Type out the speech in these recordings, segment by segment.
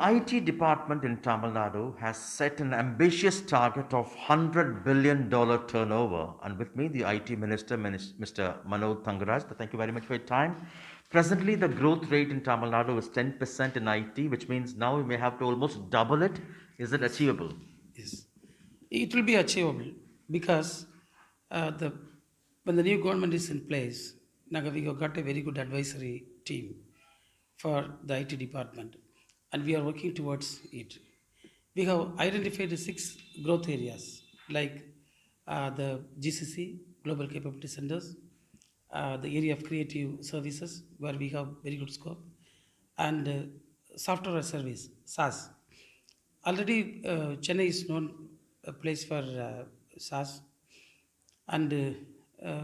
IT department in Tamil Nadu has set an ambitious target of $100 billion turnover. And with me, the IT Minister, Mr. Manoj Thangaraj. Thank you very much for your time. Presently, the growth rate in Tamil Nadu is 10% in IT, which means now we may have to almost double it. Is it Yes, achievable? yes. It will be achievable because the when the new government is in place, now we have got a very good advisory team for the IT department, and we are working towards it. We have identified six growth areas like the GCC, Global Capability Centers, the area of creative services where we have very good scope, and software as service SAS. Already, Chennai is known a place for SAS, and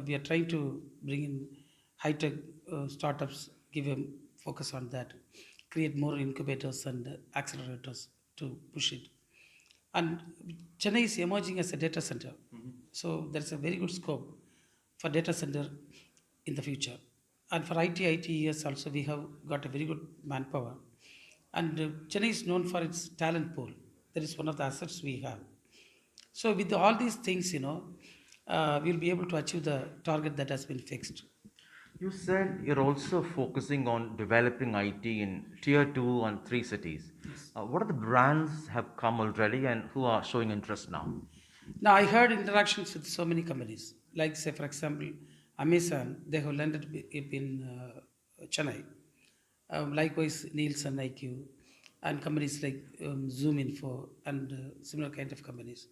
we are trying to bring in high-tech startups, give a focus on that, create more incubators and accelerators to push it. And Chennai is emerging as a data center, so there's a very good scope for data center in the future. And for ITES also, we have got a very good manpower. And Chennai is known for its talent pool. That is one of the assets we have. So with all these things, we'll be able to achieve the target that has been fixed. You said you're also focusing on developing IT in tier 2 and 3 cities. Yes. What are the brands have come already and who are showing interest now? Now I heard interactions with so many companies, like say for example, Amazon. They have landed in Chennai. Likewise, Nielsen IQ and companies like Zoom Info and similar kind of companies.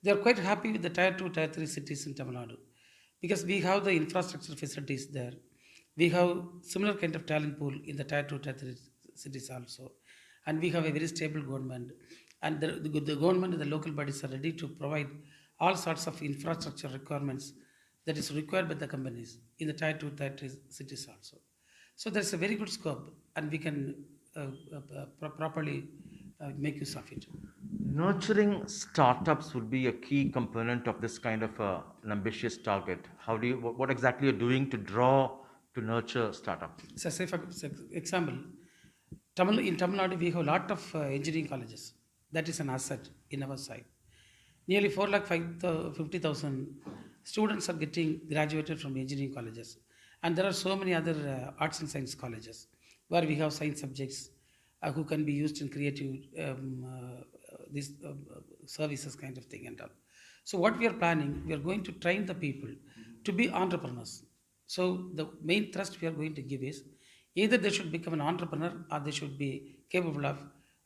They are quite happy with the tier 2, tier 3 cities in Tamil Nadu because we have the infrastructure facilities there. We have similar kind of talent pool in the tier 2, tier 3 cities also. And we have a very stable government. And the government and the local bodies are ready to provide all sorts of infrastructure requirements that is required by the companies in the tier 2, tier 3 cities also. So there's a very good scope, and we can properly make use of it. Nurturing startups would be a key component of this kind of an ambitious target. How do you, what exactly you're doing to draw to nurture startups? So, say for example, in Tamil Nadu, we have a lot of engineering colleges. That is an asset in our side. Nearly 4 lakh 50,000 students are getting graduated from engineering colleges. And there are so many other arts and science colleges where we have science subjects who can be used in creative these services kind of thing and all. So what we are planning, we are going to train the people to be entrepreneurs. So the main thrust we are going to give is either they should become an entrepreneur or they should be capable of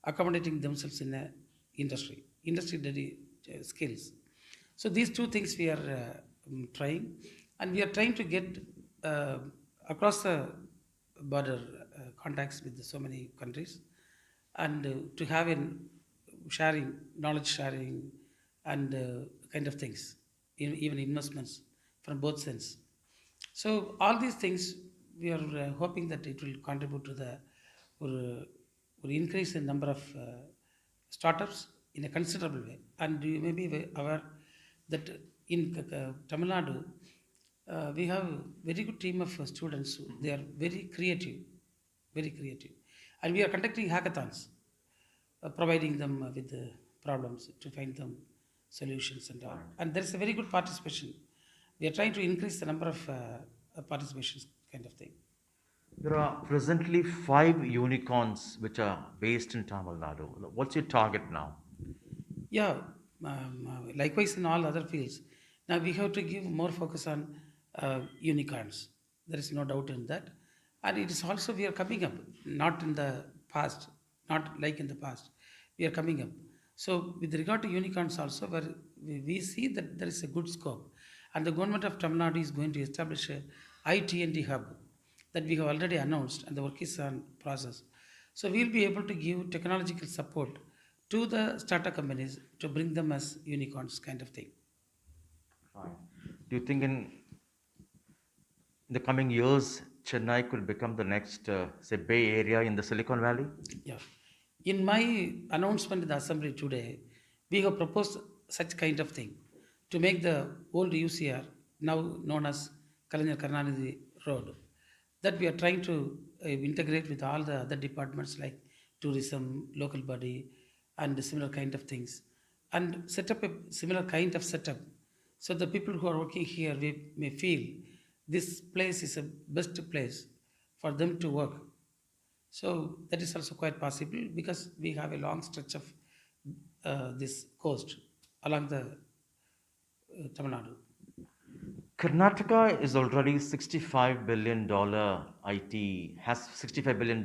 accommodating themselves in a industry ready skills. So these two things we are trying, and we are trying to get uh, across the border contacts with so many countries, and to have in sharing, knowledge sharing, and kind of things, even investments from both sides. So all these things, we are hoping that it will contribute to the or increase in number of startups in a considerable way. And you may be aware that in Tamil Nadu, we have very good team of students. They are very creative, and we are conducting hackathons, providing them with the problems to find them solutions and all. And there is a very good participation. We are trying to increase the number of participations, kind of thing. There are presently 5 unicorns which are based in Tamil Nadu. What's your target now? Yeah, likewise in all other fields. Now we have to give more focus on unicorns. There is no doubt in that. And it is also we are coming up, not in the past, not like in the past. We are coming up. So with regard to unicorns also, where we see that there is a good scope. And the government of Tamil Nadu is going to establish a ITND hub that we have already announced, and the work is on process. So we'll be able to give technological support to the startup companies to bring them as unicorns, kind of thing. Fine. Do you think in the coming years, Chennai could become the next, say, Bay Area in the Silicon Valley? Yeah. In my announcement in the assembly today, we have proposed such kind of thing to make the old UCR, now known as Kalaignar Karnanidhi Road, that we are trying to integrate with all the other departments like tourism, local body, and similar kind of things, and set up a similar kind of setup. So the people who are working here may feel this place is a best place for them to work. So that is also quite possible because we have a long stretch of this coast along the Tamil Nadu. Karnataka is already $65 billion IT, has $65 billion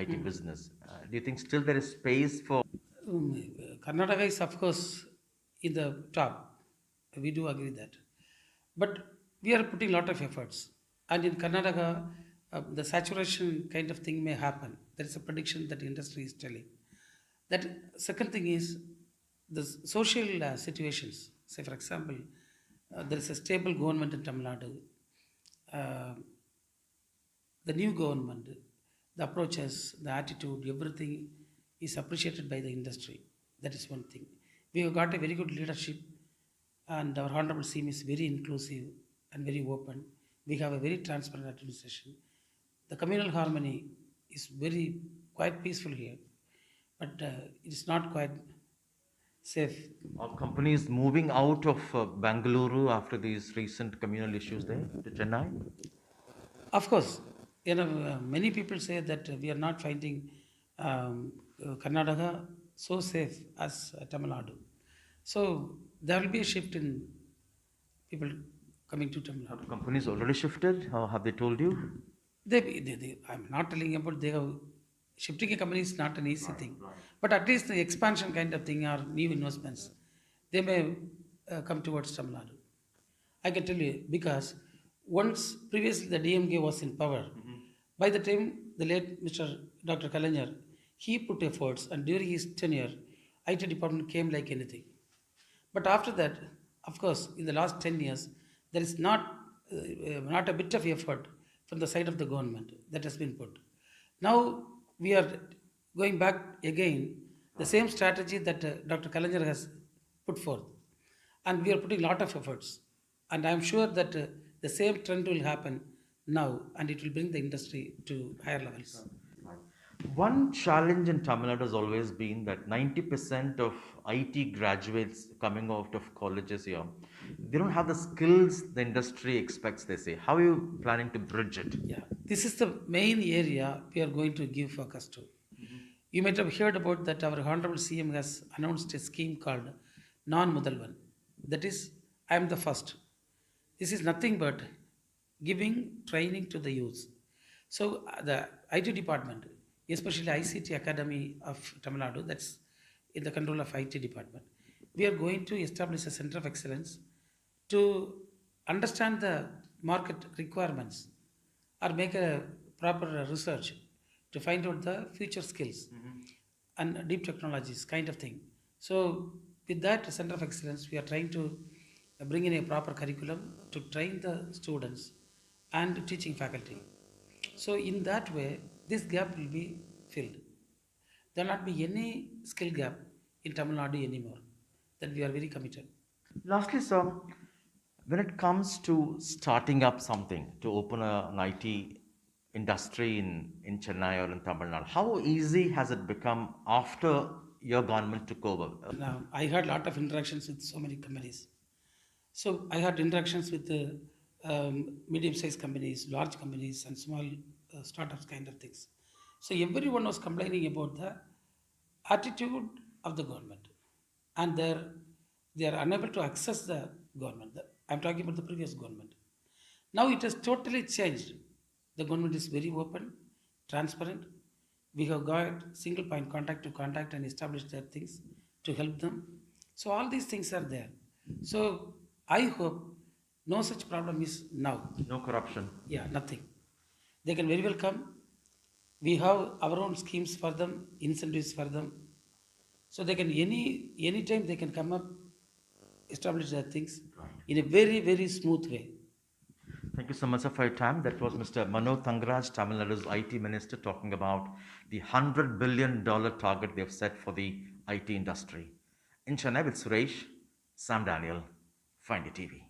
IT business. Do you think still there is space for? Karnataka is, of course, in the top. We do agree that. But we are putting a lot of efforts. And in Karnataka, the saturation kind of thing may happen. There is a prediction that the industry is telling. That second thing is the social situations. Say, for example, there is a stable government in Tamil Nadu. Uh, the new government, the approaches, the attitude, everything is appreciated by the industry. That is one thing. We have got a very good leadership, and our Honorable CM is very inclusive and very open. We have a very transparent administration. The communal harmony is very quite peaceful here, but it is not quite safe. Are companies moving out of Bangalore after these recent communal issues there to Chennai? Of course, many people say that we are not finding Karnataka so safe as Tamil Nadu. So there will be a shift in people coming to Tamil Nadu. Have companies already shifted, or have they told you? I'm not telling about they have shifting a company is not an easy thing, but at least the expansion kind of thing or new investments, they may come towards Tamil Nadu. I can tell you because once previously the DMK was in power, by the time the late Mr. Dr. Kalanyar, he put efforts and during his tenure, IT department came like anything. But after that, of course, in the last 10 years, there is not a bit of effort from the side of the government that has been put. Now we are going back again the same strategy that Dr. Kalanyar has put forth, and we are putting a lot of efforts. And I am sure that the same trend will happen now, and it will bring the industry to higher levels. One challenge in Tamil Nadu has always been that 90% of IT graduates coming out of colleges here, they don't have the skills the industry expects, they say. How are you planning to bridge it? Yeah, this is the main area we are going to give focus to. You might have heard about that our Honorable CM has announced a scheme called Non Mudalvan. That is, I am the first. This is nothing but giving training to the youth. So the IT department, especially ICT Academy of Tamil Nadu, that's in the control of IT department, we are going to establish a center of excellence to understand the market requirements or make a proper research to find out the future skills and deep technologies kind of thing. So with that center of excellence, we are trying to bring in a proper curriculum to train the students and teaching faculty. So in that way, this gap will be filled. There will not be any skill gap in Tamil Nadu anymore. That we are very committed. Lastly, sir, when it comes to starting up something to open an IT industry in Chennai or in Tamil Nadu, how easy has it become after your government took over? Now, I had a lot of interactions with so many companies. So I had interactions with medium-sized companies, large companies, and small startups kind of things. So everyone was complaining about the attitude of the government, and they are unable to access the government. I'm talking about the previous government. Now it has totally changed. The government is very open, transparent. We have got single point contact to contact and establish their things to help them. So all these things are there. So I hope no such problem is now. No corruption. Yeah, nothing. They can very well come. We have our own schemes for them, incentives for them. So they can any time they can come up, establish their things in a very, very smooth way. Thank you so much, sir, for your time. That was Mr. Manoj Thangaraj, Tamil Nadu's IT Minister, talking about the $100 billion target they've set for the IT industry. In Chennai with Suresh, Sam Daniel, Find It TV.